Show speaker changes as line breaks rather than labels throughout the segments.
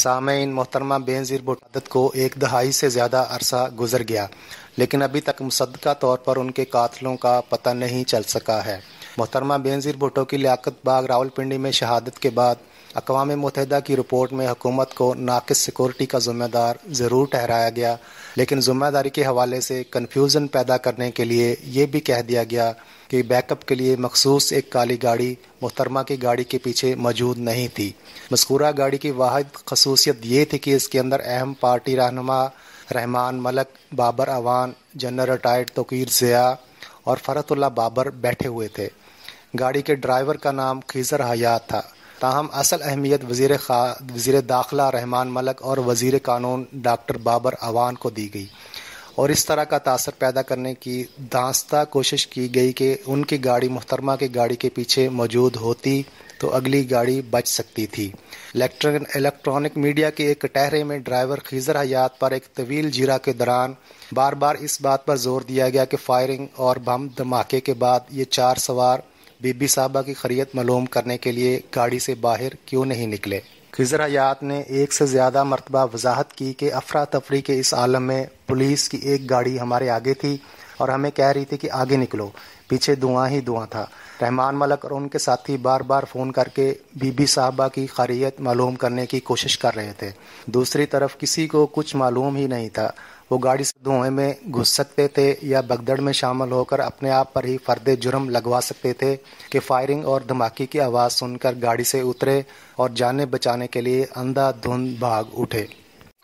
سامعین، محترمہ بینظیر بھٹو کو ایک دہائی سے زیادہ عرصہ گزر گیا، لیکن ابھی تک مصدقہ طور پر ان کے قاتلوں کا پتہ نہیں چل سکا ہے۔ محترمہ بینظیر بھٹو کی لیاقت باغ راولپنڈی میں شہادت کے بعد اقوام متحدہ کی رپورٹ میں حکومت کو ناقص سیکورٹی کا ذمہ دار ضرور ٹھہرایا گیا، لیکن ذمہ داری کے حوالے سے کنفیوژن پیدا کرنے کے لیے یہ بھی کہہ دیا گیا کہ بیک اپ کے لیے مخصوص ایک کالی گاڑی محترمہ کی گاڑی کے پیچھے موجود نہیں تھی۔ مذکورہ گاڑی کی واحد خصوصیت یہ تھی کہ اس کے اندر اہم پارٹی رہنما رحمان ملک، بابر اعوان، جنرل ریٹائرڈ توقیر ضیاء اور فرحت اللہ بابر بیٹھے ہوئے تھے۔ گاڑی کے ڈرائیور کا نام خضر حیات تھا، تاہم اصل اہمیت وزیر داخلہ رحمان ملک اور وزیر قانون ڈاکٹر بابر اعوان کو دی گئی، اور اس طرح کا تاثر پیدا کرنے کی دانستہ کوشش کی گئی کہ ان کی گاڑی محترمہ کی گاڑی کے پیچھے موجود ہوتی تو اگلی گاڑی بچ سکتی تھی۔ الیکٹرانک میڈیا کے ایک کٹہرے میں ڈرائیور خضر حیات پر ایک طویل جیرا کے دوران بار بار اس بات پر زور دیا گیا کہ فائرنگ اور بم دھماکے کے بعد یہ چار سوار بی بی صاحبہ کی خیریت معلوم کرنے کے لیے گاڑی سے باہر کیوں نہیں نکلے۔ خضر حیات نے ایک سے زیادہ مرتبہ وضاحت کی کہ افراتفری کے اس عالم میں پولیس کی ایک گاڑی ہمارے آگے تھی اور ہمیں کہہ رہی تھی کہ آگے نکلو، پیچھے دھواں ہی دھواں تھا۔ رحمان ملک اور ان کے ساتھی بار بار فون کر کے بی بی صاحبہ کی خیریت معلوم کرنے کی کوشش کر رہے تھے۔ دوسری طرف کسی کو کچھ معلوم ہی نہیں تھا، وہ گاڑی سے دھوئیں میں گھس سکتے تھے یا بگدڑ میں شامل ہو کر اپنے آپ پر ہی فرد جرم لگوا سکتے تھے کہ فائرنگ اور دھماکے کی آواز سن کر گاڑی سے اترے اور جانیں بچانے کے لیے اندھا دھند بھاگ اٹھے۔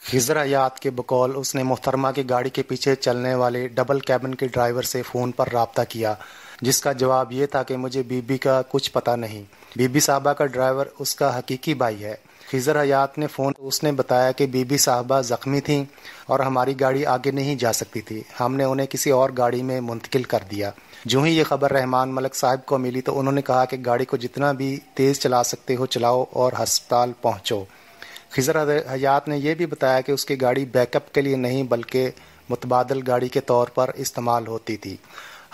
خضر حیات کے بقول اس نے محترمہ کی گاڑی کے پیچھے چلنے والے ڈبل کیبن کے ڈرائیور سے فون پر رابطہ کیا، جس کا جواب یہ تھا کہ مجھے بی بی کا کچھ پتہ نہیں، بی بی صاحبہ کا ڈرائیور اس کا حقیقی بھائی ہے۔ خضر حیات نے فون اس نے بتایا کہ بی بی صاحبہ زخمی تھیں اور ہماری گاڑی آگے نہیں جا سکتی تھی، ہم نے انہیں کسی اور گاڑی میں منتقل کر دیا۔ جو ہی یہ خبر رحمان ملک صاحب کو ملی تو انہوں نے کہا کہ گاڑی کو جتنا بھی تیز چلا سکتے ہو چلاؤ اور ہسپتال پہنچو۔ خضر حیات نے یہ بھی بتایا کہ اس کی گاڑی بیک اپ کے لیے نہیں بلکہ متبادل گاڑی کے طور پر استعمال ہوتی تھی،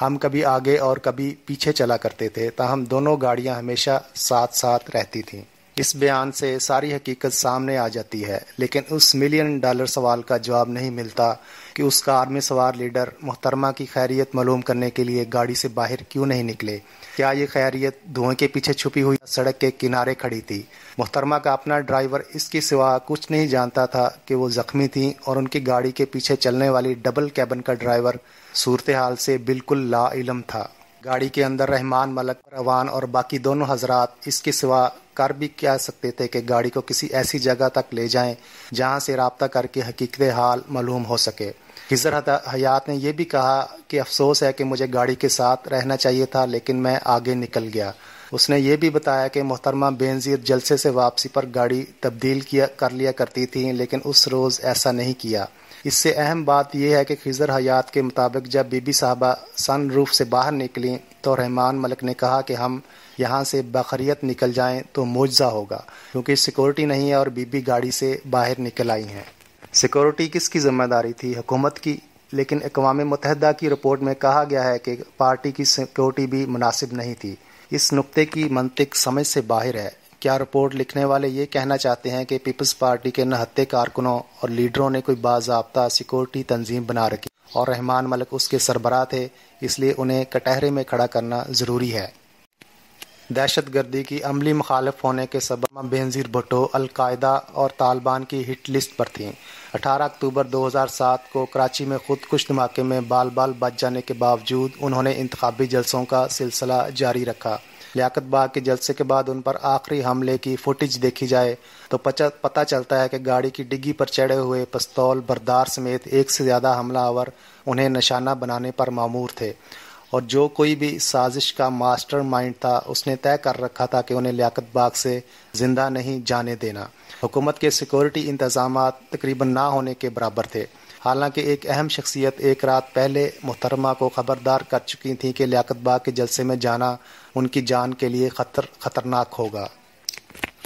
ہم کبھی آگے اور کبھی پیچھے چلا کرتے تھے، تاہم دونوں گاڑیاں ہمیشہ ساتھ ساتھ رہتی تھیں۔ اس بیان سے ساری حقیقت سامنے آ جاتی ہے، لیکن اس $1 ملین سوال کا جواب نہیں ملتا کہ اس کار میں سوار لیڈر محترمہ کی خیریت معلوم کرنے کے لیے گاڑی سے باہر کیوں نہیں نکلے؟ کیا یہ خیریت دھوئیں کے پیچھے چھپی ہوئی سڑک کے کنارے کھڑی تھی؟ محترمہ کا اپنا ڈرائیور اس کے سوا کچھ نہیں جانتا تھا کہ وہ زخمی تھیں اور ان کی گاڑی کے پیچھے چلنے والی ڈبل کیبن کا ڈرائیور صورتحال سے بالکل لا علم تھا۔ گاڑی کے اندر رحمان ملک اعوان اور باقی دونوں حضرات اس کے سوا کر بھی کیا سکتے تھے کہ گاڑی کو کسی ایسی جگہ تک لے جائیں جہاں سے رابطہ کر کے حقیقت حال معلوم ہو سکے۔ خضر حیات نے یہ بھی کہا کہ افسوس ہے کہ مجھے گاڑی کے ساتھ رہنا چاہیے تھا لیکن میں آگے نکل گیا۔ اس نے یہ بھی بتایا کہ محترمہ بینظیر جلسے سے واپسی پر گاڑی تبدیل کر لیا کرتی تھیں لیکن اس روز ایسا نہیں کیا۔ اس سے اہم بات یہ ہے کہ خضر حیات کے مطابق جب بی بی صاحبہ سن روف سے باہر نکلیں تو رحمان ملک نے کہا کہ ہم یہاں سے بخیریت نکل جائیں تو معجزہ ہوگا، کیونکہ سیکورٹی نہیں ہے اور بی بی گاڑی سے باہر نکل آئی ہیں۔ سیکورٹی کس کی ذمہ داری تھی؟ حکومت کی، لیکن اقوام متحدہ کی رپورٹ میں کہا گیا ہے کہ پارٹی کی سیکورٹی بھی مناسب نہیں تھی۔ اس نقطے کی منطق سمجھ سے باہر ہے۔ کیا رپورٹ لکھنے والے یہ کہنا چاہتے ہیں کہ پیپلز پارٹی کے نہتے کارکنوں اور لیڈروں نے کوئی باضابطہ سیکورٹی تنظیم بنا رکھی اور رحمان ملک اس کے سربراہ تھے، اس لیے انہیں کٹہرے میں کھڑا کرنا ضروری ہے؟ دہشت گردی کی عملی مخالف ہونے کے سبب بینظیر بھٹو القاعدہ اور طالبان کی ہٹ لسٹ پر تھیں۔ 18 اکتوبر 2007 کو کراچی میں خودکش دھماکے میں بال بچ جانے کے باوجود انہوں نے انتخابی جلسوں کا سلسلہ جاری رکھا۔ لیاقت باغ کے جلسے کے بعد ان پر آخری حملے کی فوٹیج دیکھی جائے تو پتہ چلتا ہے کہ گاڑی کی ڈگی پر چڑھے ہوئے پستول بردار سمیت ایک سے زیادہ حملہ آور انہیں نشانہ بنانے پر مامور تھے، اور جو کوئی بھی سازش کا ماسٹر مائنڈ تھا اس نے طے کر رکھا تھا کہ انہیں لیاقت باغ سے زندہ نہیں جانے دینا۔ حکومت کے سیکورٹی انتظامات تقریباً نہ ہونے کے برابر تھے، حالانکہ ایک اہم شخصیت ایک رات پہلے محترمہ کو خبردار کر چکی تھی کہ لیاقت باغ کے جلسے میں جانا ان کی جان کے لیے خطرناک ہوگا۔